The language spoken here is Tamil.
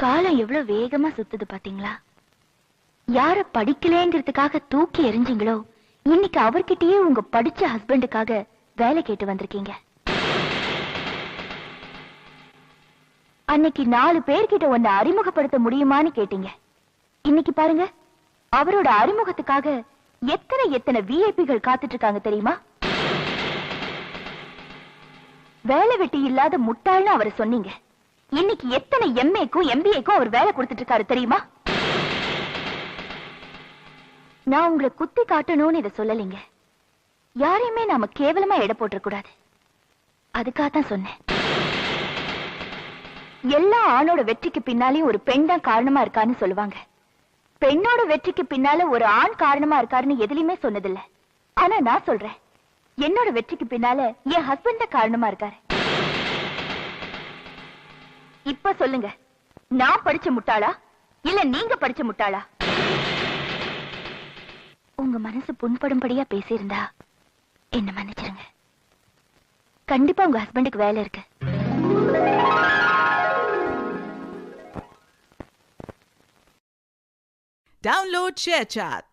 காலம் எவ்வளவு வேகமா சுத்துது பாத்தீங்களா? யார படிக்கலேங்கிறதுக்காக தூக்கி எறிஞ்சிங்களோ, இன்னைக்கு அவர்கிட்டயே உங்க படிச்ச ஹஸ்பண்டுக்காக வேலை கேட்டு வந்திருக்கீங்க. அன்னைக்கு 4 பேர்கிட்ட உன்னை அறிமுகப்படுத்த முடியுமான்னு கேட்டீங்க. இன்னைக்கு பாருங்க, அவரோட அறிமுகத்துக்காக எத்தனை எத்தனை விஐபிகள் காத்துட்டு இருக்காங்க தெரியுமா? வேலை வெட்டி இல்லாத முட்டாள்னு அவரை சொன்னீங்க. இன்னைக்கு எத்தனை எம்ஏக்கும் எம்பிஏக்கும் அவர் வேலை கொடுத்துட்டு இருக்காரு தெரியுமா? நான் உங்களை குத்தி காட்டணும்னு இதை சொல்லலைங்க. யாரையுமே நாம கேவலமா எடை போட்டுற கூடாது. அதுக்காகத்தான் சொன்னேன். எல்லா ஆணோட வெற்றிக்கு பின்னாலையும் ஒரு பெண் தான் காரணமா இருக்கான்னு சொல்லுவாங்க. பெண்ணோட வெற்றிக்கு பின்னால ஒரு ஆண் காரணமா இருக்காருன்னு எதுலயுமே சொன்னதில்லை. ஆனா நான் சொல்றேன், என்னோட வெற்றிக்கு பின்னால என் ஹஸ்பண்ட் தான் காரணமா இருக்காரு. இப்ப சொல்லுங்க, நான் படிச்ச முட்டாளா இல்ல நீங்க படிச்ச முட்டாளா? உங்க மனசு புண்படும்படியா பேசியிருந்தா என்ன மன்னிச்சிருங்க. கண்டிப்பா உங்க ஹஸ்பண்டுக்கு வேலை இருக்கு. Download ShareChat.